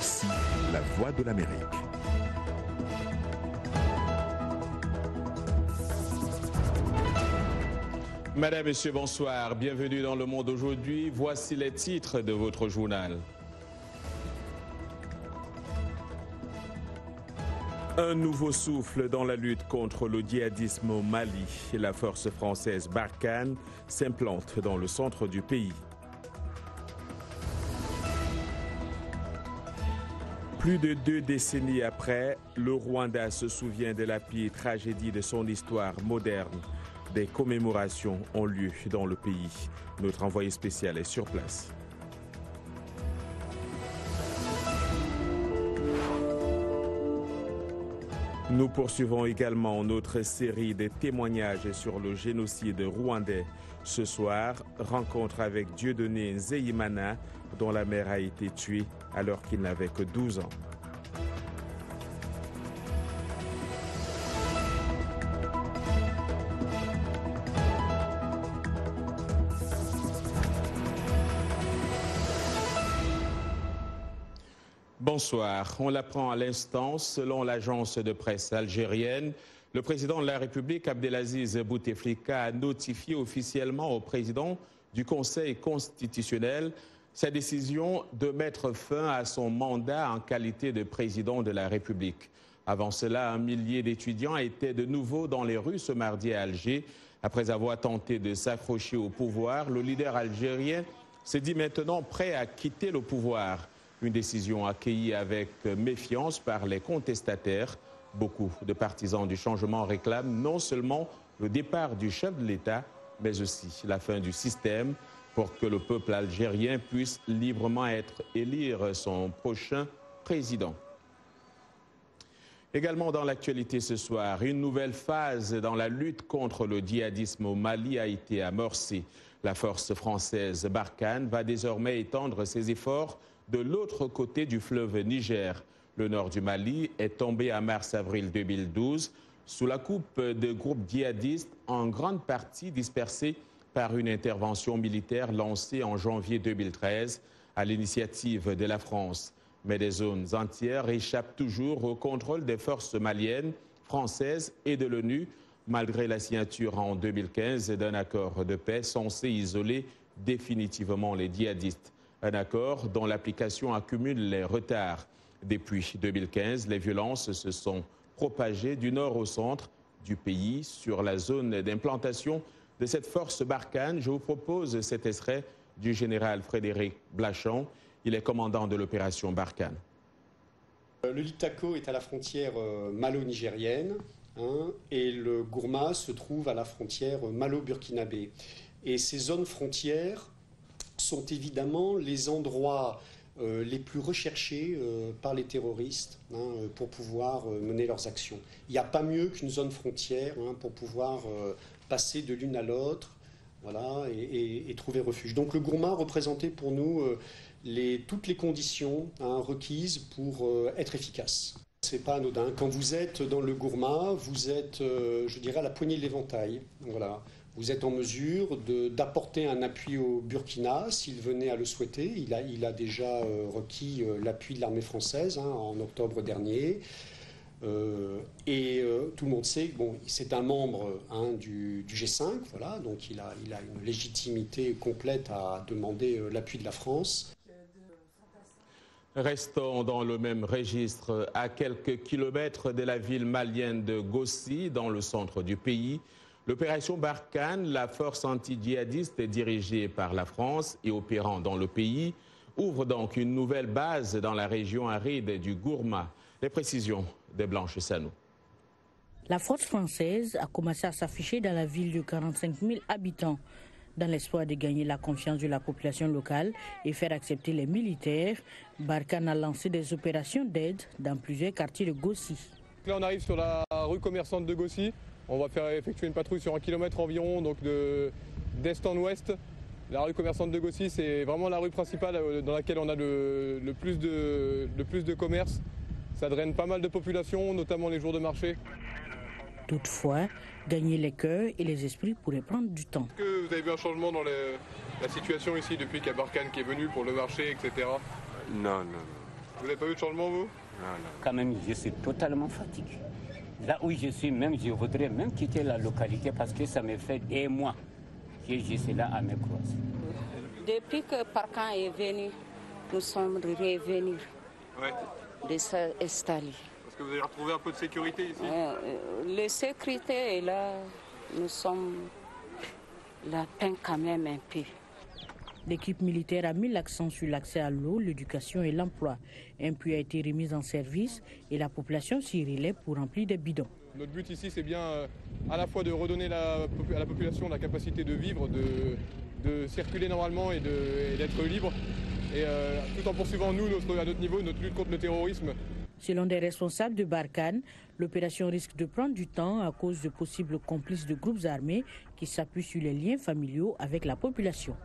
RFI, la voix de l'Amérique. Madame, Monsieur, bonsoir. Bienvenue dans Le Monde aujourd'hui. Voici les titres de votre journal. Un nouveau souffle dans la lutte contre le djihadisme au Mali. La force française Barkhane s'implante dans le centre du pays. Plus de 2 décennies après, le Rwanda se souvient de la pire tragédie de son histoire moderne. Des commémorations ont lieu dans le pays. Notre envoyé spécial est sur place. Nous poursuivons également notre série de témoignages sur le génocide rwandais. Ce soir, rencontre avec Dieudonné Nzeyimana, dont la mère a été tuée alors qu'il n'avait que 12 ans. Bonsoir. On l'apprend à l'instant, selon l'agence de presse algérienne, le président de la République, Abdelaziz Bouteflika, a notifié officiellement au président du Conseil constitutionnel sa décision de mettre fin à son mandat en qualité de président de la République. Avant cela, un millier d'étudiants étaient de nouveau dans les rues ce mardi à Alger. Après avoir tenté de s'accrocher au pouvoir, le leader algérien se dit maintenant prêt à quitter le pouvoir. Une décision accueillie avec méfiance par les contestataires. Beaucoup de partisans du changement réclament non seulement le départ du chef de l'État, mais aussi la fin du système pour que le peuple algérien puisse librement élire son prochain président. Également dans l'actualité ce soir, une nouvelle phase dans la lutte contre le djihadisme au Mali a été amorcée. La force française Barkhane va désormais étendre ses efforts de l'autre côté du fleuve Niger. Le nord du Mali est tombé en mars-avril 2012 sous la coupe de groupes djihadistes en grande partie dispersés par une intervention militaire lancée en janvier 2013 à l'initiative de la France. Mais des zones entières échappent toujours au contrôle des forces maliennes, françaises et de l'ONU, malgré la signature en 2015 d'un accord de paix censé isoler définitivement les djihadistes. Un accord dont l'application accumule les retards. Depuis 2015, les violences se sont propagées du nord au centre du pays sur la zone d'implantation de cette force Barkhane. Je vous propose cet extrait du général Frédéric Blachon. Il est commandant de l'opération Barkhane. Le Litako est à la frontière malo-nigérienne et le Gourma se trouve à la frontière malo-burkinabé. Et ces zones frontières sont évidemment les endroits les plus recherchés par les terroristes pour pouvoir mener leurs actions. Il n'y a pas mieux qu'une zone frontière pour pouvoir passer de l'une à l'autre, voilà, et trouver refuge. Donc le Gourma représentait pour nous toutes les conditions requises pour être efficace. C'est pas anodin. Quand vous êtes dans le Gourma, vous êtes, je dirais, à la poignée de l'éventail. Voilà. Vous êtes en mesure d'apporter un appui au Burkina s'il venait à le souhaiter. Il a déjà requis l'appui de l'armée française en octobre dernier. Tout le monde sait que c'est un membre du G5, voilà, donc il a une légitimité complète à demander l'appui de la France. Restons dans le même registre, à quelques kilomètres de la ville malienne de Gossi, dans le centre du pays. L'opération Barkhane, la force anti-djihadiste dirigée par la France et opérant dans le pays, ouvre donc une nouvelle base dans la région aride du Gourma. Les précisions de Blanche Sanou. La force française a commencé à s'afficher dans la ville de 45 000 habitants, dans l'espoir de gagner la confiance de la population locale et faire accepter les militaires. Barkhane a lancé des opérations d'aide dans plusieurs quartiers de Gossi. Là, on arrive sur la rue commerçante de Gossi. On va faire effectuer une patrouille sur 1 kilomètre environ, donc d'est en ouest. La rue commerçante de Gossi, c'est vraiment la rue principale dans laquelle on a le plus de commerce. Ça draine pas mal de population, notamment les jours de marché. Toutefois, gagner les cœurs et les esprits pourrait prendre du temps. Est-ce que vous avez vu un changement dans la situation ici depuis qu'il y a Barkhane qui est venu pour le marché, etc. Non. Vous n'avez pas vu de changement, vous? Quand même, je suis totalement fatigué. Là où je suis, même, je voudrais même quitter la localité parce que ça me fait des mois que je suis là à me croiser. Depuis que Barkhane est venu, nous sommes revenus de s'installer. Parce que vous avez retrouvé un peu de sécurité ici? La sécurité est là, nous sommes la peine quand même un peu. L'équipe militaire a mis l'accent sur l'accès à l'eau, l'éducation et l'emploi. Un puits a été remis en service et la population s'y relaie pour remplir des bidons. Notre but ici, c'est bien à la fois de redonner à la population la capacité de vivre, de circuler normalement et d'être libre, et tout en poursuivant, nous, à notre niveau, notre lutte contre le terrorisme. Selon des responsables de Barkhane, l'opération risque de prendre du temps à cause de possibles complices de groupes armés qui s'appuient sur les liens familiaux avec la population.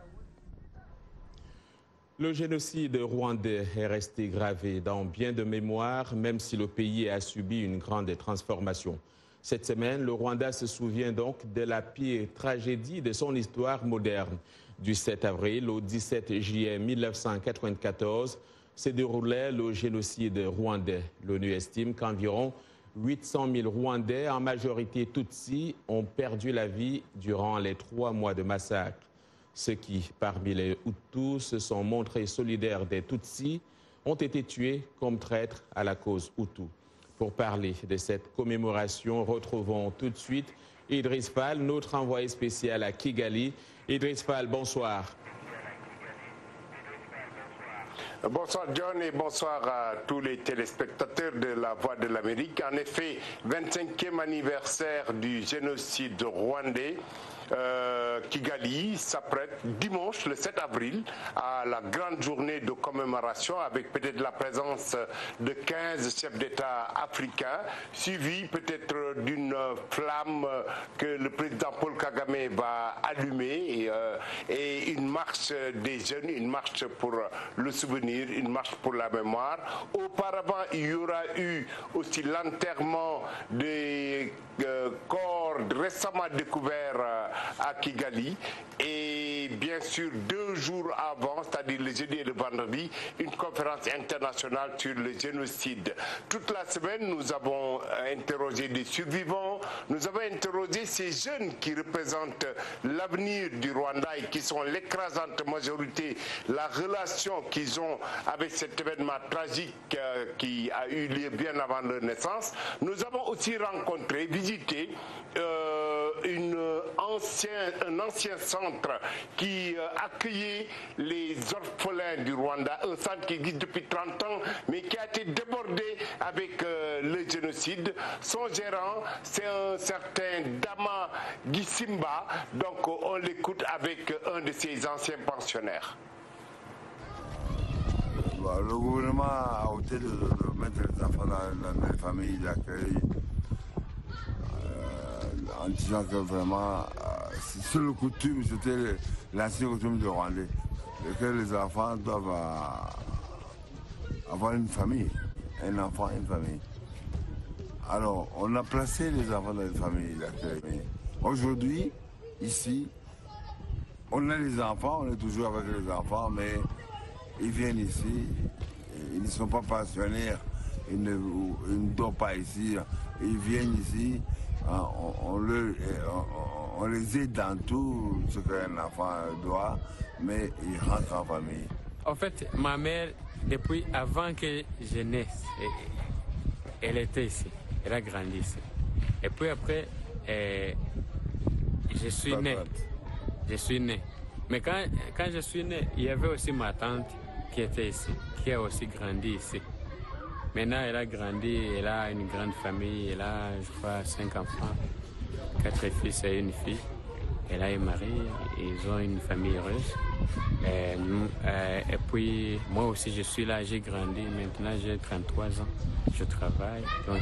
Le génocide rwandais est resté gravé dans bien de mémoires, même si le pays a subi une grande transformation. Cette semaine, le Rwanda se souvient donc de la pire tragédie de son histoire moderne. Du 7 avril au 17 juillet 1994 se déroulait le génocide rwandais. L'ONU estime qu'environ 800 000 Rwandais, en majorité Tutsis, ont perdu la vie durant les 3 mois de massacre. Ceux qui, parmi les Hutus, se sont montrés solidaires des Tutsis, ont été tués comme traîtres à la cause Hutu. Pour parler de cette commémoration, retrouvons tout de suite Idriss Fall, notre envoyé spécial à Kigali. Idriss Fall, bonsoir. Bonsoir John et bonsoir à tous les téléspectateurs de La Voix de l'Amérique. En effet, 25e anniversaire du génocide rwandais. Kigali s'apprête dimanche le 7 avril à la grande journée de commémoration avec peut-être la présence de 15 chefs d'État africains, suivi peut-être d'une flamme que le président Paul Kagame va allumer et une marche des jeunes, une marche pour le souvenir, une marche pour la mémoire. Auparavant, il y aura eu aussi l'enterrement des corps récemment découverts à Kigali et bien sûr 2 jours avant, c'est-à-dire le jeudi et le vendredi, une conférence internationale sur le génocide. Toute la semaine, nous avons interrogé des survivants, nous avons interrogé ces jeunes qui représentent l'avenir du Rwanda et qui sont l'écrasante majorité, la relation qu'ils ont avec cet événement tragique qui a eu lieu bien avant leur naissance. Nous avons aussi rencontré, visité un ancien centre qui accueillait les orphelins du Rwanda, un centre qui existe depuis 30 ans, mais qui a été débordé avec le génocide. Son gérant, c'est un certain Dama Gisimba, donc on l'écoute avec un de ses anciens pensionnaires. Le gouvernement a opté de mettre les enfants dans les familles d'accueil en disant que vraiment, c'est le coutume, c'était l'ancienne coutume du Rwandais, que les enfants doivent avoir une famille, un enfant, une famille. Alors, on a placé les enfants dans les familles d'accueil. Aujourd'hui, ici, on a les enfants, on est toujours avec les enfants, mais ils viennent ici, ils ne sont pas pensionnaires, ils ne dorment pas ici, ils viennent ici, on les aide dans tout ce qu'un enfant doit, mais ils rentrent en famille. En fait, ma mère, depuis avant que je naisse, elle était ici, elle a grandi ici. Et puis après, je suis né. Mais quand je suis né, il y avait aussi ma tante qui était ici, qui a aussi grandi ici. Maintenant, elle a grandi, elle a une grande famille, elle a, je crois, 5 enfants, 4 fils et une fille. Elle a un mari, ils ont une famille heureuse. Et puis, moi aussi, je suis là, j'ai grandi. Maintenant, j'ai 33 ans, je travaille. Donc...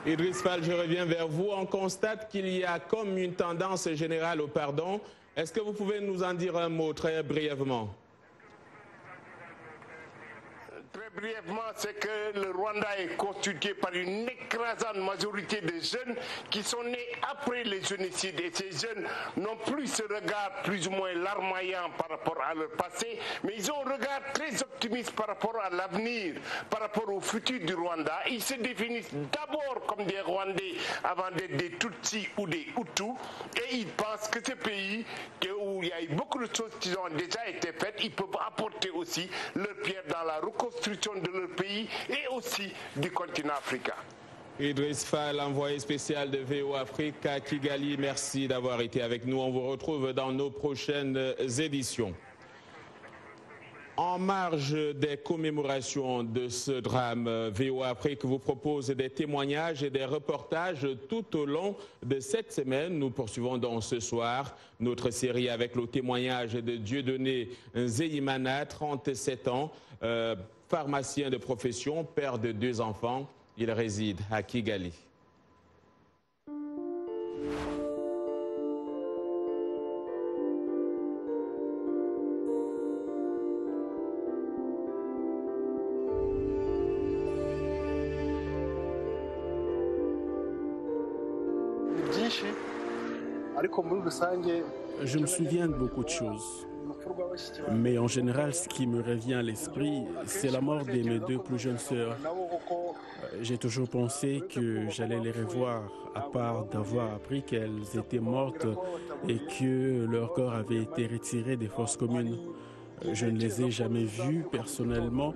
Idriss Fall, je reviens vers vous. On constate qu'il y a comme une tendance générale au pardon. Est-ce que vous pouvez nous en dire un mot très brièvement? très brièvement, c'est que le Rwanda est constitué par une écrasante majorité de jeunes qui sont nés après les génocides. Et ces jeunes n'ont plus ce regard plus ou moins larmoyant par rapport à leur passé, mais ils ont un regard très optimiste par rapport à l'avenir, par rapport au futur du Rwanda. Ils se définissent d'abord comme des Rwandais avant d'être des Tutsis ou des Hutus. Et ils pensent que ce pays, où il y a eu beaucoup de choses qui ont déjà été faites, ils peuvent apporter aussi leur pierre dans la reconstruction de leur pays et aussi du continent africain. Idriss Fall, envoyé spécial de VO Afrique à Kigali, merci d'avoir été avec nous. On vous retrouve dans nos prochaines éditions. En marge des commémorations de ce drame, VO Afrique vous propose des témoignages et des reportages tout au long de cette semaine. Nous poursuivons donc ce soir notre série avec le témoignage de Dieudonné Nzeyimana, 37 ans, pharmacien de profession, père de 2 enfants. Il réside à Kigali. Je me souviens de beaucoup de choses, mais en général, ce qui me revient à l'esprit, c'est la mort de mes 2 plus jeunes sœurs. J'ai toujours pensé que j'allais les revoir, à part d'avoir appris qu'elles étaient mortes et que leur corps avait été retiré des fosses communes. Je ne les ai jamais vues personnellement.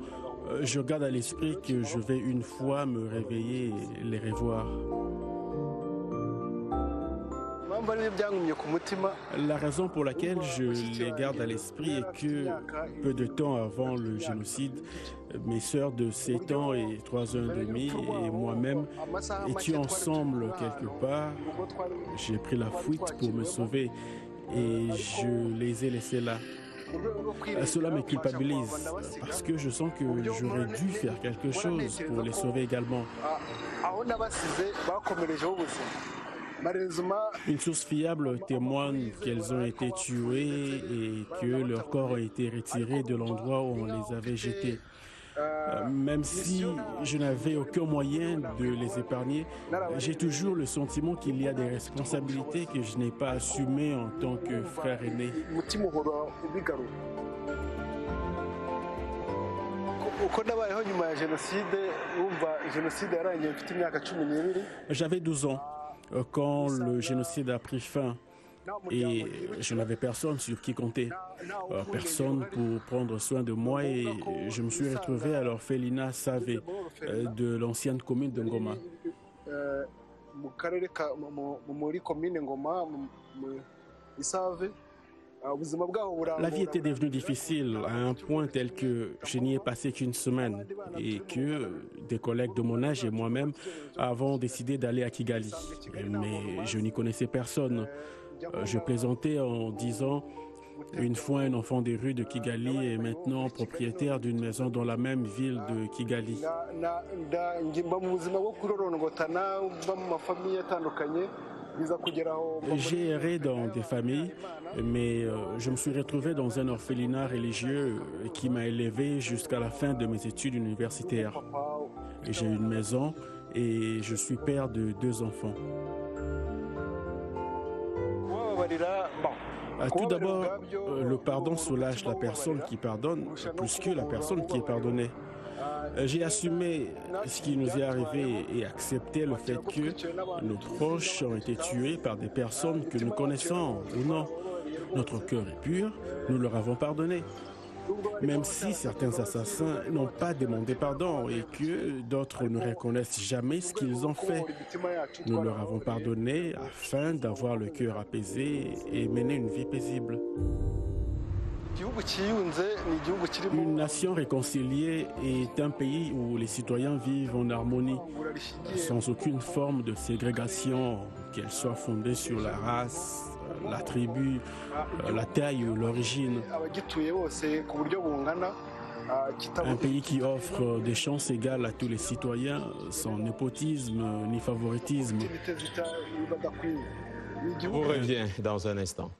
Je garde à l'esprit que je vais une fois me réveiller et les revoir. La raison pour laquelle je les garde à l'esprit est que peu de temps avant le génocide, mes sœurs de 7 ans et 3 ans et demi et moi-même étions ensemble quelque part. J'ai pris la fuite pour me sauver et je les ai laissés là. Cela me culpabilise parce que je sens que j'aurais dû faire quelque chose pour les sauver également. Une source fiable témoigne qu'elles ont été tuées et que leurs corps ont été retirés de l'endroit où on les avait jetés. Même si je n'avais aucun moyen de les épargner, j'ai toujours le sentiment qu'il y a des responsabilités que je n'ai pas assumées en tant que frère aîné. J'avais 12 ans quand le génocide a pris fin et je n'avais personne sur qui compter, personne pour prendre soin de moi et je me suis retrouvé à l'orphelinat Save de l'ancienne commune de Ngoma. La vie était devenue difficile à un point tel que je n'y ai passé qu'une semaine et que des collègues de mon âge et moi-même avons décidé d'aller à Kigali. Mais je n'y connaissais personne. Je plaisantais en disant une fois un enfant des rues de Kigali est maintenant propriétaire d'une maison dans la même ville de Kigali. J'ai erré dans des familles, mais je me suis retrouvé dans un orphelinat religieux qui m'a élevé jusqu'à la fin de mes études universitaires. J'ai une maison et je suis père de 2 enfants. Tout d'abord, le pardon soulage la personne qui pardonne plus que la personne qui est pardonnée. J'ai assumé ce qui nous est arrivé et accepté le fait que nos proches ont été tués par des personnes que nous connaissons ou non. Notre cœur est pur, nous leur avons pardonné. Même si certains assassins n'ont pas demandé pardon et que d'autres ne reconnaissent jamais ce qu'ils ont fait, nous leur avons pardonné afin d'avoir le cœur apaisé et mener une vie paisible. Une nation réconciliée est un pays où les citoyens vivent en harmonie, sans aucune forme de ségrégation, qu'elle soit fondée sur la race, la tribu, la taille ou l'origine. Un pays qui offre des chances égales à tous les citoyens, sans népotisme ni favoritisme. On revient dans un instant.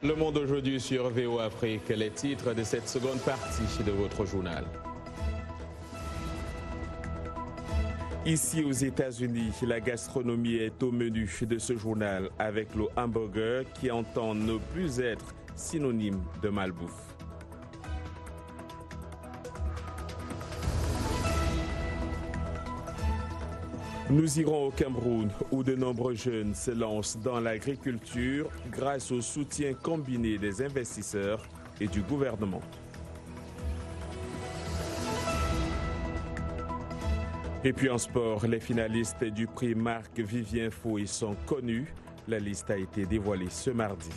Le Monde aujourd'hui sur VOA Afrique, les titres de cette seconde partie de votre journal. Ici aux États-Unis, la gastronomie est au menu de ce journal avec le hamburger qui entend ne plus être synonyme de malbouffe. Nous irons au Cameroun où de nombreux jeunes se lancent dans l'agriculture grâce au soutien combiné des investisseurs et du gouvernement. Et puis en sport, les finalistes du prix Marc-Vivien Foy sont connus. La liste a été dévoilée ce mardi.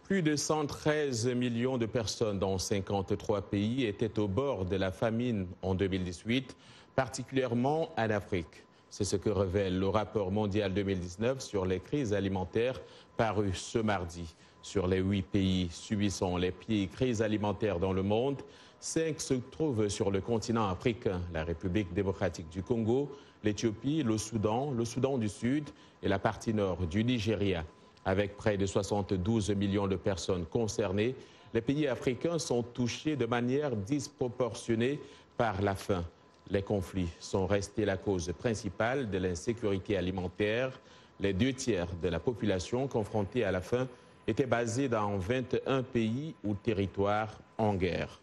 Plus de 113 millions de personnes dans 53 pays étaient au bord de la famine en 2018, particulièrement en Afrique. C'est ce que révèle le rapport mondial 2019 sur les crises alimentaires paru ce mardi. Sur les 8 pays subissant les pires crises alimentaires dans le monde, 5 se trouvent sur le continent africain, la République démocratique du Congo, l'Éthiopie, le Soudan du Sud et la partie nord du Nigeria. Avec près de 72 millions de personnes concernées, les pays africains sont touchés de manière disproportionnée par la faim. Les conflits sont restés la cause principale de l'insécurité alimentaire. Les 2 tiers de la population confrontée à la faim étaient basés dans 21 pays ou territoires en guerre.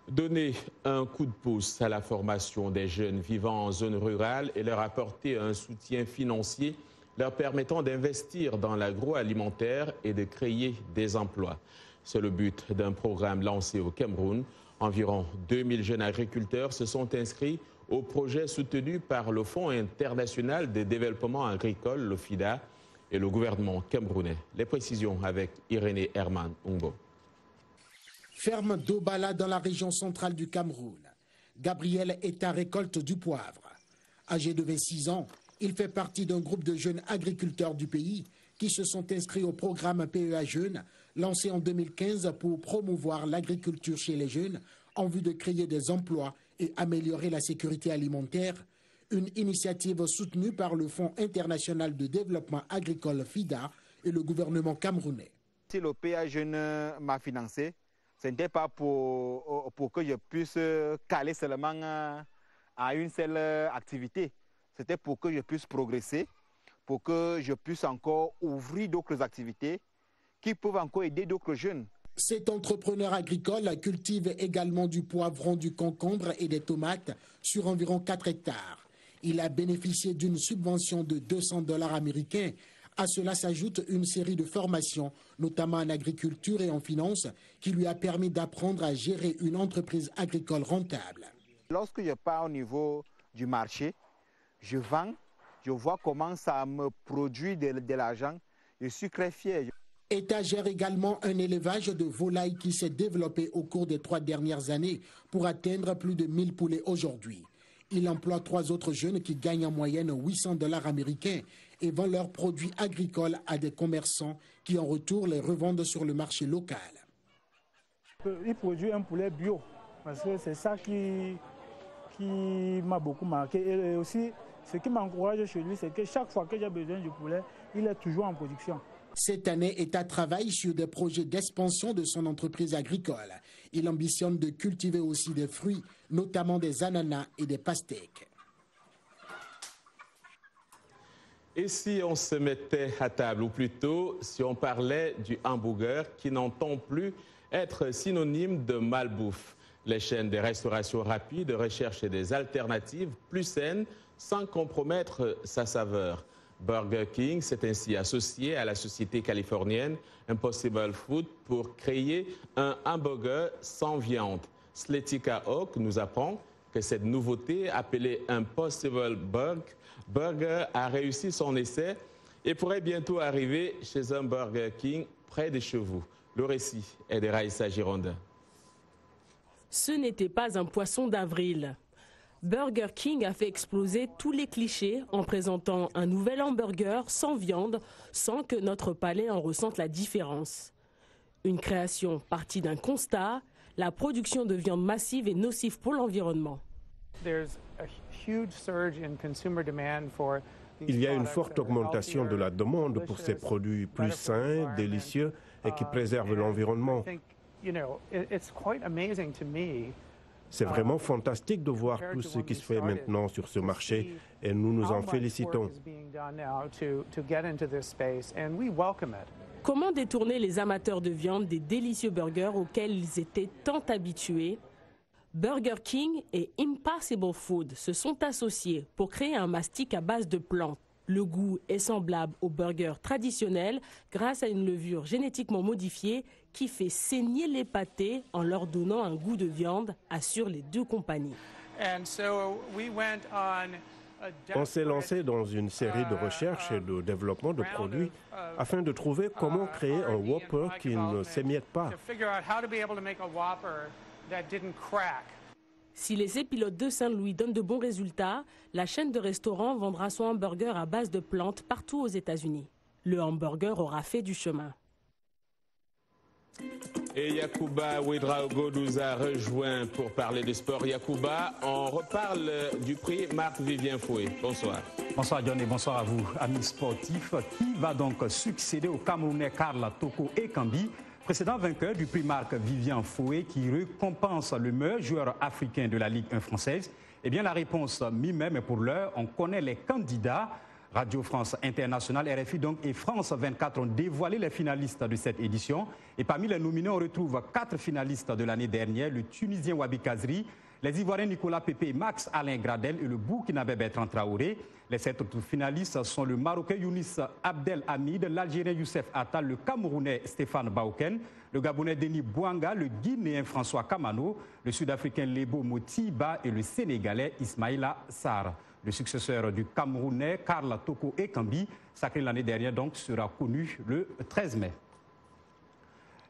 Donner un coup de pouce à la formation des jeunes vivant en zone rurale et leur apporter un soutien financier leur permettant d'investir dans l'agroalimentaire et de créer des emplois. C'est le but d'un programme lancé au Cameroun. Environ 2000 jeunes agriculteurs se sont inscrits au projet soutenu par le Fonds international de développement agricole, le FIDA, et le gouvernement camerounais. Les précisions avec Irénée Herman Umbo. Ferme d'Obala dans la région centrale du Cameroun. Gabriel est à récolte du poivre. Âgé de 26 ans, il fait partie d'un groupe de jeunes agriculteurs du pays qui se sont inscrits au programme PEA Jeunes, lancé en 2015 pour promouvoir l'agriculture chez les jeunes en vue de créer des emplois et améliorer la sécurité alimentaire. Une initiative soutenue par le Fonds international de développement agricole FIDA et le gouvernement camerounais. Si le PEA Jeunes m'a financé, ce n'était pas pour que je puisse caler seulement à une seule activité. C'était pour que je puisse progresser, pour que je puisse encore ouvrir d'autres activités qui peuvent encore aider d'autres jeunes. Cet entrepreneur agricole cultive également du poivron, du concombre et des tomates sur environ 4 hectares. Il a bénéficié d'une subvention de $200 américains. À cela s'ajoute une série de formations, notamment en agriculture et en finance, qui lui a permis d'apprendre à gérer une entreprise agricole rentable. Lorsque je pars au niveau du marché, je vends, je vois comment ça me produit de l'argent. Je suis très fier. État gère également un élevage de volailles qui s'est développé au cours des 3 dernières années pour atteindre plus de 1000 poulets aujourd'hui. Il emploie 3 autres jeunes qui gagnent en moyenne $800 américains et vendent leurs produits agricoles à des commerçants qui en retour les revendent sur le marché local. Il produit un poulet bio parce que c'est ça qui m'a beaucoup marqué. Et aussi, ce qui m'encourage chez lui, c'est que chaque fois que j'ai besoin du poulet, il est toujours en production. Cette année, État travaille sur des projets d'expansion de son entreprise agricole. Il ambitionne de cultiver aussi des fruits, notamment des ananas et des pastèques. Et si on se mettait à table, ou plutôt si on parlait du hamburger qui n'entend plus être synonyme de malbouffe? Les chaînes de restauration rapide recherchent des alternatives plus saines sans compromettre sa saveur. Burger King s'est ainsi associé à la société californienne Impossible Food pour créer un hamburger sans viande. Sletika Hawk nous apprend que cette nouveauté appelée Impossible Burger a réussi son essai et pourrait bientôt arriver chez un Burger King près de chez vous. Le récit est de Raïssa Gironda. Ce n'était pas un poisson d'avril. Burger King a fait exploser tous les clichés en présentant un nouvel hamburger sans viande, sans que notre palais en ressente la différence. Une création partie d'un constat, la production de viande massive est nocive pour l'environnement. Il y a une forte augmentation de la demande pour ces produits plus sains, délicieux et qui préservent l'environnement. C'est vraiment fantastique de voir tout ce qui se fait maintenant sur ce marché et nous nous en félicitons. Comment détourner les amateurs de viande des délicieux burgers auxquels ils étaient tant habitués? Burger King et Impossible Food se sont associés pour créer un mastic à base de plantes. Le goût est semblable au burger traditionnel grâce à une levure génétiquement modifiée qui fait saigner les pâtés en leur donnant un goût de viande, assurent les deux compagnies. On s'est lancé dans une série de recherches et de développement de produits afin de trouver comment créer un Whopper qui ne s'émiette pas. Si les épilotes de Saint-Louis donnent de bons résultats, la chaîne de restaurants vendra son hamburger à base de plantes partout aux États-Unis. Le hamburger aura fait du chemin. Et Yacouba Ouedraogo nous a rejoint pour parler de sport. Yacouba, on reparle du prix Marc-Vivien Foué. Bonsoir. Bonsoir John et bonsoir à vous, amis sportifs. Qui va donc succéder au Camerounais Karl Toko Ekambi, précédent vainqueur du prix Marc-Vivien Foué qui récompense le meilleur joueur africain de la Ligue 1 française? Eh bien la réponse mi-mai, mais pour l'heure, on connaît les candidats. Radio France Internationale, RFI donc et France 24 ont dévoilé les finalistes de cette édition. Et parmi les nominés, on retrouve 4 finalistes de l'année dernière, le Tunisien Wabi Kazri, les Ivoiriens Nicolas Pepe et Max Alain Gradel et le Burkinabé Bertrand Traoré. Les 7 autres finalistes sont le Marocain Younis Abdel Hamid, l'Algérien Youssef Attal, le Camerounais Stéphane Baoken, le Gabonais Denis Bouanga, le Guinéen François Kamano, le Sud-Africain Lebo Motiba et le Sénégalais Ismaïla Sarr. Le successeur du Camerounais, Karl Toko Ekambi, sacré l'année dernière, donc, sera connu le 13 mai.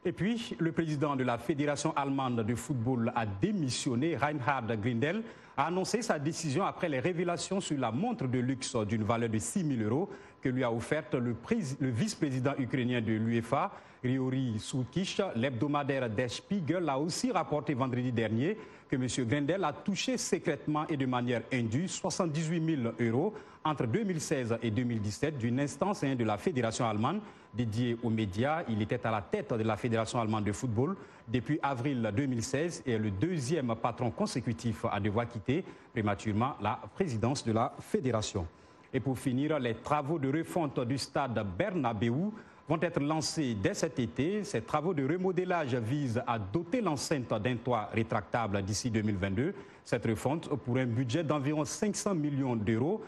Et puis, le président de la Fédération allemande de football a démissionné. Reinhard Grindel a annoncé sa décision après les révélations sur la montre de luxe d'une valeur de 6 000 € que lui a offerte le vice-président ukrainien de l'UEFA, Yuri Soukish. L'hebdomadaire Der Spiegel a aussi rapporté vendredi dernier que M. Grindel a touché secrètement et de manière indue 78 000 € entre 2016 et 2017 d'une instance de la Fédération allemande dédiée aux médias. Il était à la tête de la Fédération allemande de football depuis avril 2016 et est le deuxième patron consécutif à devoir quitter prématurément la présidence de la Fédération. Et pour finir, les travaux de refonte du stade Bernabéu vont être lancés dès cet été. Ces travaux de remodelage visent à doter l'enceinte d'un toit rétractable d'ici 2022. Cette refonte, pour un budget d'environ 500 millions d'euros,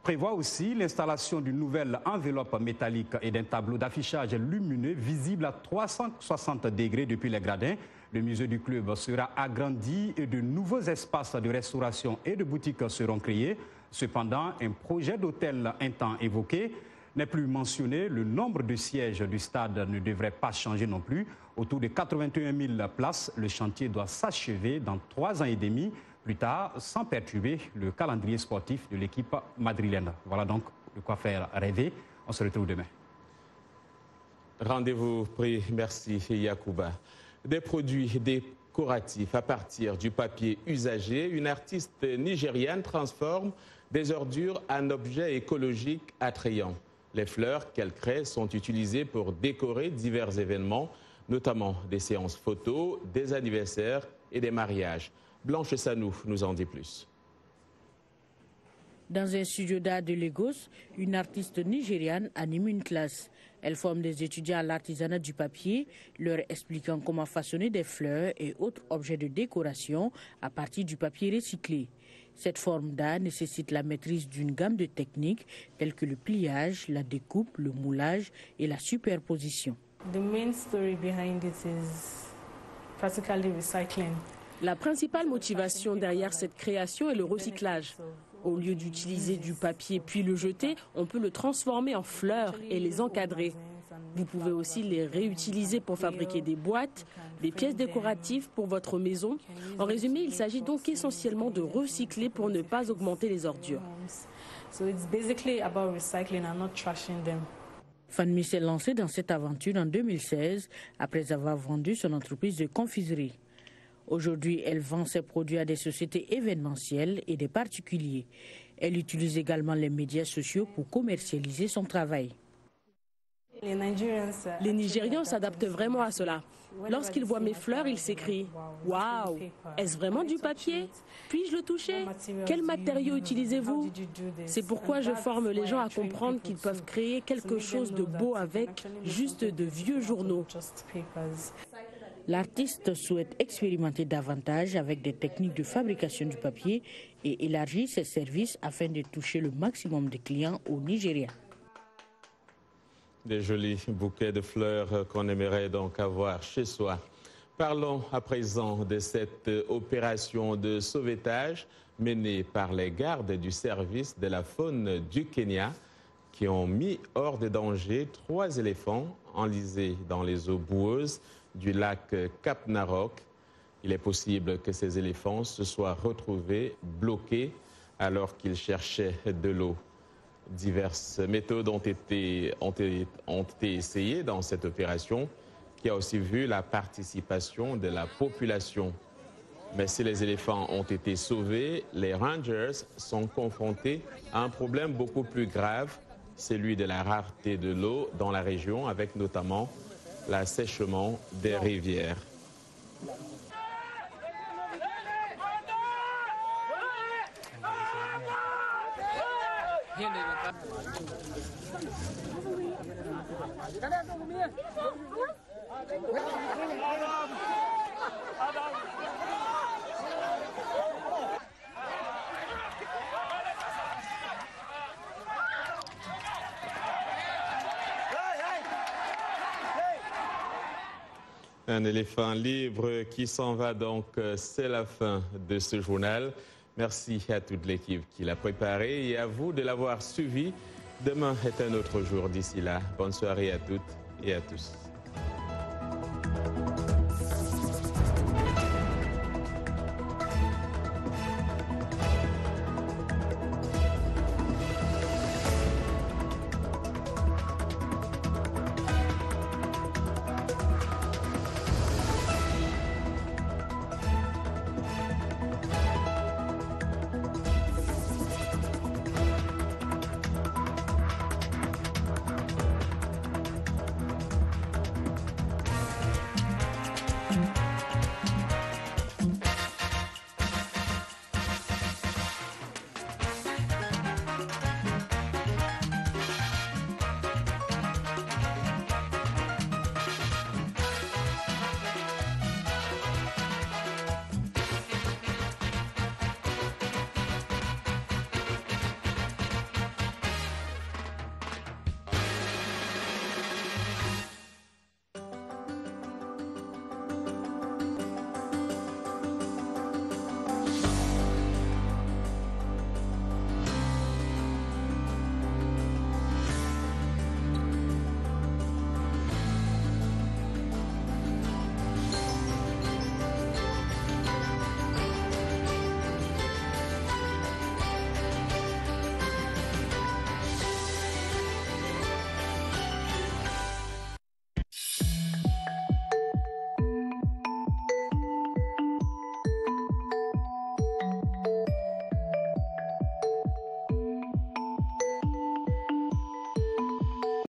prévoit aussi l'installation d'une nouvelle enveloppe métallique et d'un tableau d'affichage lumineux visible à 360 degrés depuis les gradins. Le musée du club sera agrandi et de nouveaux espaces de restauration et de boutiques seront créés. Cependant, un projet d'hôtel un temps évoqué n'est plus mentionné. Le nombre de sièges du stade ne devrait pas changer non plus. Autour de 81 000 places, le chantier doit s'achever dans 3 ans et demi plus tard, sans perturber le calendrier sportif de l'équipe madrilène. Voilà donc de quoi faire rêver. On se retrouve demain. Rendez-vous pris. Merci Yacouba. Des produits décoratifs à partir du papier usagé, une artiste nigériane transforme des ordures en objets écologiques attrayants. Les fleurs qu'elle crée sont utilisées pour décorer divers événements, notamment des séances photos, des anniversaires et des mariages. Blanche Sanou nous en dit plus. Dans un studio d'art de Lagos, une artiste nigériane anime une classe. Elle forme des étudiants à l'artisanat du papier, leur expliquant comment façonner des fleurs et autres objets de décoration à partir du papier recyclé. Cette forme d'art nécessite la maîtrise d'une gamme de techniques telles que le pliage, la découpe, le moulage et la superposition. La principale motivation derrière cette création est le recyclage. Au lieu d'utiliser du papier puis le jeter, on peut le transformer en fleurs et les encadrer. Vous pouvez aussi les réutiliser pour fabriquer des boîtes, des pièces décoratives pour votre maison. En résumé, il s'agit donc essentiellement de recycler pour ne pas augmenter les ordures. Fanmi s'est lancé dans cette aventure en 2016 après avoir vendu son entreprise de confiserie. Aujourd'hui, elle vend ses produits à des sociétés événementielles et des particuliers. Elle utilise également les médias sociaux pour commercialiser son travail. Les Nigérians s'adaptent vraiment à cela. Lorsqu'ils voient mes fleurs, ils s'écrient « Waouh, est-ce vraiment du papier? Puis-je le toucher? Quels matériaux utilisez-vous » C'est pourquoi je forme les gens à comprendre qu'ils peuvent créer quelque chose de beau avec juste de vieux journaux. L'artiste souhaite expérimenter davantage avec des techniques de fabrication du papier et élargir ses services afin de toucher le maximum de clients au Nigeria. Des jolis bouquets de fleurs qu'on aimerait donc avoir chez soi. Parlons à présent de cette opération de sauvetage menée par les gardes du service de la faune du Kenya qui ont mis hors de danger 3 éléphants enlisés dans les eaux boueuses du lac Cap Narok. Il est possible que ces éléphants se soient retrouvés bloqués alors qu'ils cherchaient de l'eau. Diverses méthodes ont été essayées dans cette opération qui a aussi vu la participation de la population. Mais si les éléphants ont été sauvés, les rangers sont confrontés à un problème beaucoup plus grave, celui de la rareté de l'eau dans la région, avec notamment l'assèchement des rivières. Un éléphant libre qui s'en va, donc c'est la fin de ce journal. Merci à toute l'équipe qui l'a préparé et à vous de l'avoir suivi. Demain est un autre jour. D'ici là, bonne soirée à toutes et à tous.